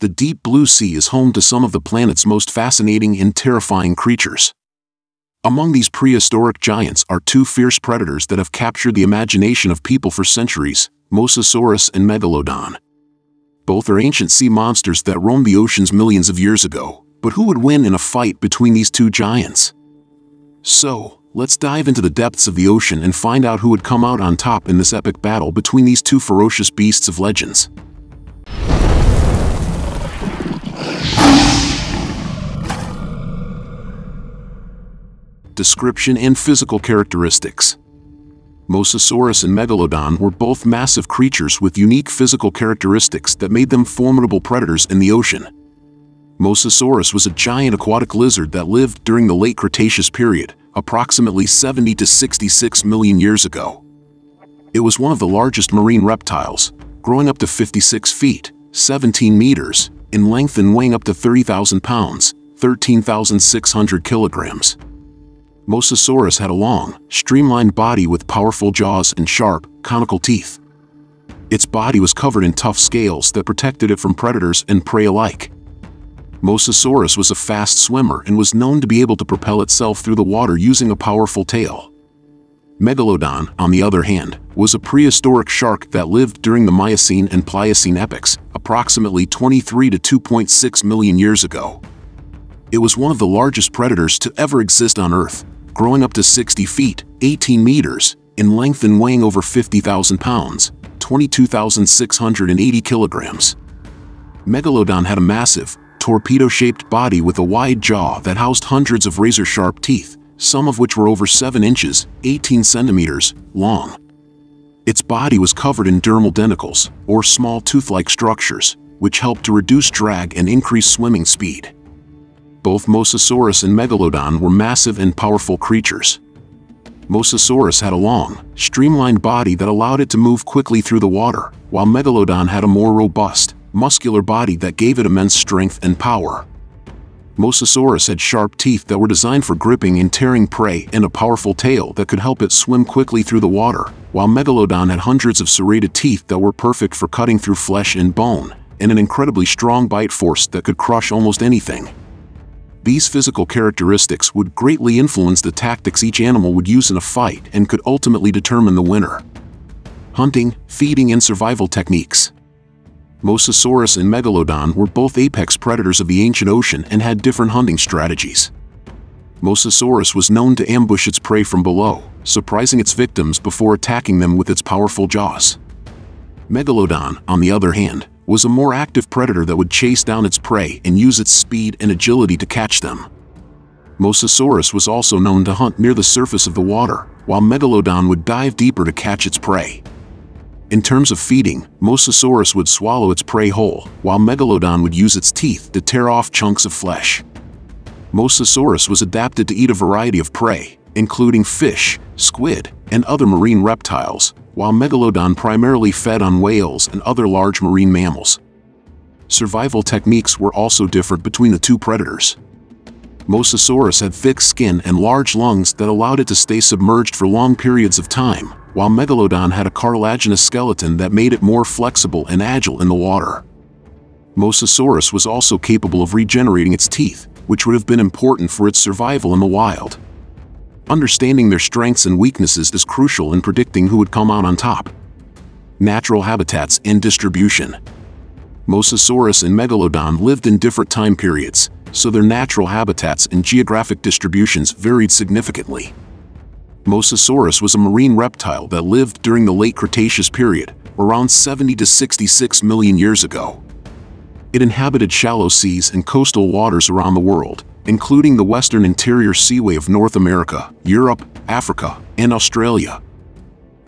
the deep blue sea is home to some of the planet's most fascinating and terrifying creatures. Among these prehistoric giants are two fierce predators that have captured the imagination of people for centuries, Mosasaurus and Megalodon. Both are ancient sea monsters that roamed the oceans millions of years ago, but who would win in a fight between these two giants? So, let's dive into the depths of the ocean and find out who would come out on top in this epic battle between these two ferocious beasts of legends. Description and physical characteristics. Mosasaurus and Megalodon were both massive creatures with unique physical characteristics that made them formidable predators in the ocean. Mosasaurus was a giant aquatic lizard that lived during the late Cretaceous period, approximately 70 to 66 million years ago. It was one of the largest marine reptiles, growing up to 56 feet, 17 meters, in length and weighing up to 30,000 pounds, 13,600 kilograms. Mosasaurus had a long, streamlined body with powerful jaws and sharp, conical teeth. Its body was covered in tough scales that protected it from predators and prey alike. Mosasaurus was a fast swimmer and was known to be able to propel itself through the water using a powerful tail. Megalodon, on the other hand, was a prehistoric shark that lived during the Miocene and Pliocene epochs, approximately 23 to 2.6 million years ago. It was one of the largest predators to ever exist on Earth, growing up to 60 feet, 18 meters, in length and weighing over 50,000 pounds, 22,680 kilograms. Megalodon had a massive, torpedo-shaped body with a wide jaw that housed hundreds of razor-sharp teeth, some of which were over 7 inches, 18 centimeters, long. Its body was covered in dermal denticles, or small tooth-like structures, which helped to reduce drag and increase swimming speed. Both Mosasaurus and Megalodon were massive and powerful creatures. Mosasaurus had a long, streamlined body that allowed it to move quickly through the water, while Megalodon had a more robust, muscular body that gave it immense strength and power. Mosasaurus had sharp teeth that were designed for gripping and tearing prey and a powerful tail that could help it swim quickly through the water, while Megalodon had hundreds of serrated teeth that were perfect for cutting through flesh and bone, and an incredibly strong bite force that could crush almost anything. These physical characteristics would greatly influence the tactics each animal would use in a fight and could ultimately determine the winner. Hunting, feeding, and survival techniques. Mosasaurus and Megalodon were both apex predators of the ancient ocean and had different hunting strategies. Mosasaurus was known to ambush its prey from below, surprising its victims before attacking them with its powerful jaws. Megalodon, on the other hand, was a more active predator that would chase down its prey and use its speed and agility to catch them. Mosasaurus was also known to hunt near the surface of the water, while Megalodon would dive deeper to catch its prey. In terms of feeding, Mosasaurus would swallow its prey whole, while Megalodon would use its teeth to tear off chunks of flesh. Mosasaurus was adapted to eat a variety of prey, including fish, squid, and other marine reptiles, while Megalodon primarily fed on whales and other large marine mammals. Survival techniques were also different between the two predators. Mosasaurus had thick skin and large lungs that allowed it to stay submerged for long periods of time, while Megalodon had a cartilaginous skeleton that made it more flexible and agile in the water. Mosasaurus was also capable of regenerating its teeth, which would have been important for its survival in the wild. Understanding their strengths and weaknesses is crucial in predicting who would come out on top. Natural habitats and distribution. Mosasaurus and Megalodon lived in different time periods, so their natural habitats and geographic distributions varied significantly. Mosasaurus was a marine reptile that lived during the late Cretaceous period, around 70 to 66 million years ago. It inhabited shallow seas and coastal waters around the world, including the western interior seaway of North America, Europe, Africa, and Australia.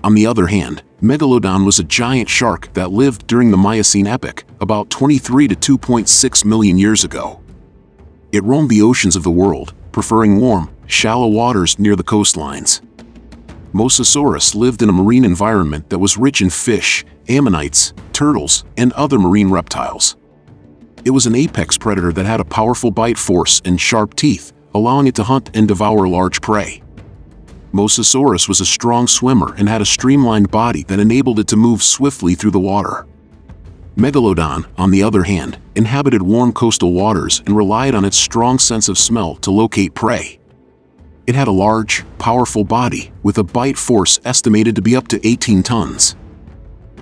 On the other hand, Megalodon was a giant shark that lived during the Miocene epoch, about 23 to 2.6 million years ago. It roamed the oceans of the world, preferring warm, shallow waters near the coastlines. Mosasaurus lived in a marine environment that was rich in fish, ammonites, turtles, and other marine reptiles. It was an apex predator that had a powerful bite force and sharp teeth, allowing it to hunt and devour large prey. Mosasaurus was a strong swimmer and had a streamlined body that enabled it to move swiftly through the water. Megalodon, on the other hand, inhabited warm coastal waters and relied on its strong sense of smell to locate prey. It had a large, powerful body, with a bite force estimated to be up to 18 tons.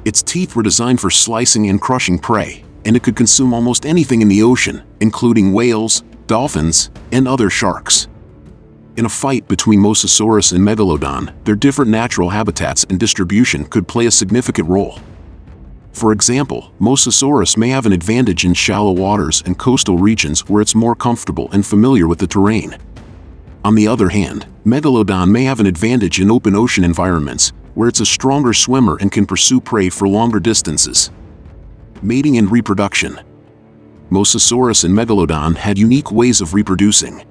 Its teeth were designed for slicing and crushing prey, and it could consume almost anything in the ocean, including whales, dolphins, and other sharks. In a fight between Mosasaurus and Megalodon, their different natural habitats and distribution could play a significant role. For example, Mosasaurus may have an advantage in shallow waters and coastal regions where it's more comfortable and familiar with the terrain. On the other hand, Megalodon may have an advantage in open ocean environments, where it's a stronger swimmer and can pursue prey for longer distances. Mating and reproduction. Mosasaurus and Megalodon had unique ways of reproducing.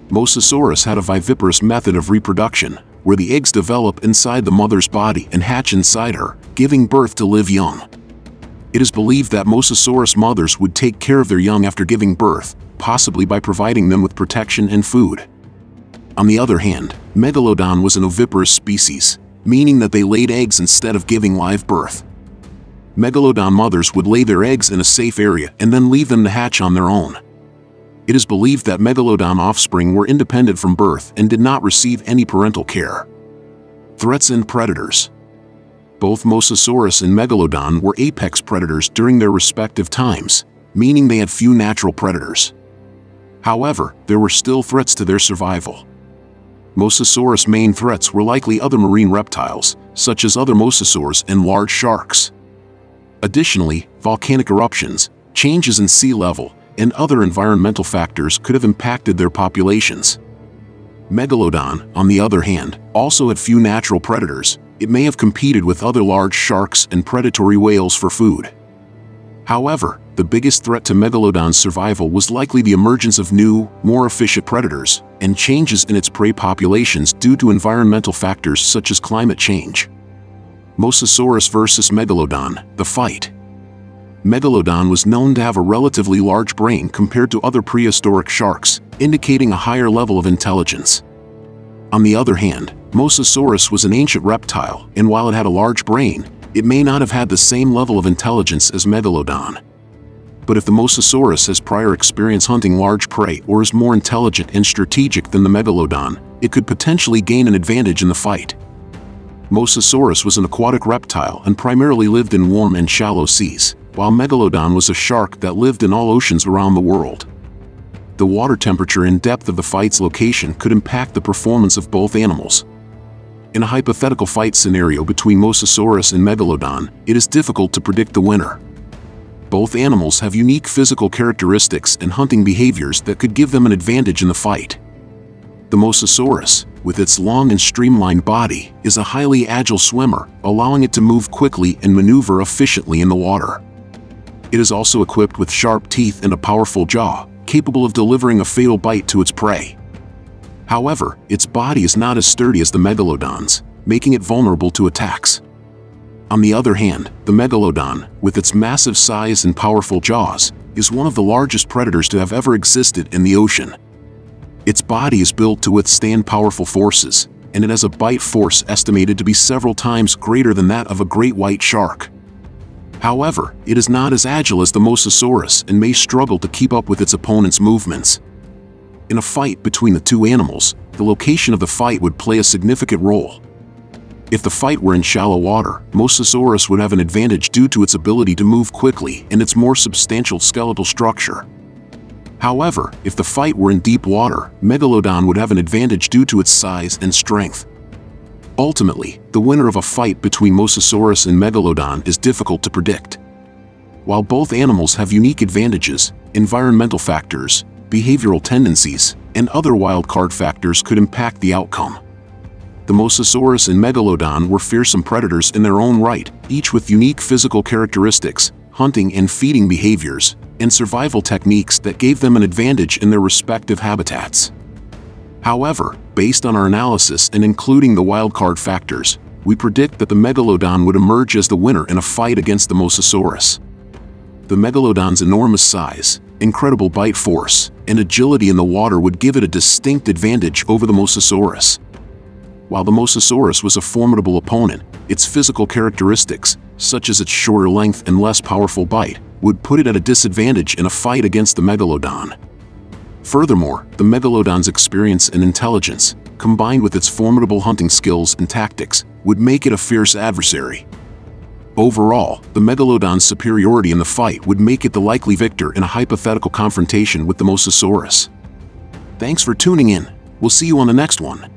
Mosasaurus had a viviparous method of reproduction, where the eggs develop inside the mother's body and hatch inside her, giving birth to live young. It is believed that Mosasaurus mothers would take care of their young after giving birth, possibly by providing them with protection and food. On the other hand, Megalodon was an oviparous species, meaning that they laid eggs instead of giving live birth. Megalodon mothers would lay their eggs in a safe area and then leave them to hatch on their own. It is believed that Megalodon offspring were independent from birth and did not receive any parental care. Threats and predators. Both Mosasaurus and Megalodon were apex predators during their respective times, meaning they had few natural predators. However, there were still threats to their survival. Mosasaurus' main threats were likely other marine reptiles, such as other mosasaurs and large sharks. Additionally, volcanic eruptions, changes in sea level, and other environmental factors could have impacted their populations. Megalodon, on the other hand, also had few natural predators. It may have competed with other large sharks and predatory whales for food. However, the biggest threat to Megalodon's survival was likely the emergence of new, more efficient predators, and changes in its prey populations due to environmental factors such as climate change. Mosasaurus versus Megalodon, the fight. Megalodon was known to have a relatively large brain compared to other prehistoric sharks, indicating a higher level of intelligence. On the other hand, Mosasaurus was an ancient reptile, and while it had a large brain, it may not have had the same level of intelligence as Megalodon. But if the Mosasaurus has prior experience hunting large prey or is more intelligent and strategic than the Megalodon, it could potentially gain an advantage in the fight. Mosasaurus was an aquatic reptile and primarily lived in warm and shallow seas, while Megalodon was a shark that lived in all oceans around the world. The water temperature and depth of the fight's location could impact the performance of both animals. In a hypothetical fight scenario between Mosasaurus and Megalodon, it is difficult to predict the winner. Both animals have unique physical characteristics and hunting behaviors that could give them an advantage in the fight. The Mosasaurus, with its long and streamlined body, is a highly agile swimmer, allowing it to move quickly and maneuver efficiently in the water. It is also equipped with sharp teeth and a powerful jaw, capable of delivering a fatal bite to its prey. However, its body is not as sturdy as the Megalodon's, making it vulnerable to attacks. On the other hand, the Megalodon, with its massive size and powerful jaws, is one of the largest predators to have ever existed in the ocean. Its body is built to withstand powerful forces, and it has a bite force estimated to be several times greater than that of a great white shark. However, it is not as agile as the Mosasaurus and may struggle to keep up with its opponent's movements. In a fight between the two animals, the location of the fight would play a significant role. If the fight were in shallow water, Mosasaurus would have an advantage due to its ability to move quickly and its more substantial skeletal structure. However, if the fight were in deep water, Megalodon would have an advantage due to its size and strength. Ultimately, the winner of a fight between Mosasaurus and Megalodon is difficult to predict. While both animals have unique advantages, environmental factors, behavioral tendencies, and other wildcard factors could impact the outcome. The Mosasaurus and Megalodon were fearsome predators in their own right, each with unique physical characteristics, hunting and feeding behaviors, and survival techniques that gave them an advantage in their respective habitats. However, based on our analysis and including the wildcard factors, we predict that the Megalodon would emerge as the winner in a fight against the Mosasaurus. The Megalodon's enormous size, incredible bite force, and agility in the water would give it a distinct advantage over the Mosasaurus. While the Mosasaurus was a formidable opponent, its physical characteristics, such as its shorter length and less powerful bite, would put it at a disadvantage in a fight against the Megalodon. Furthermore, the Megalodon's experience and intelligence, combined with its formidable hunting skills and tactics, would make it a fierce adversary. Overall, the Megalodon's superiority in the fight would make it the likely victor in a hypothetical confrontation with the Mosasaurus. Thanks for tuning in. We'll see you on the next one.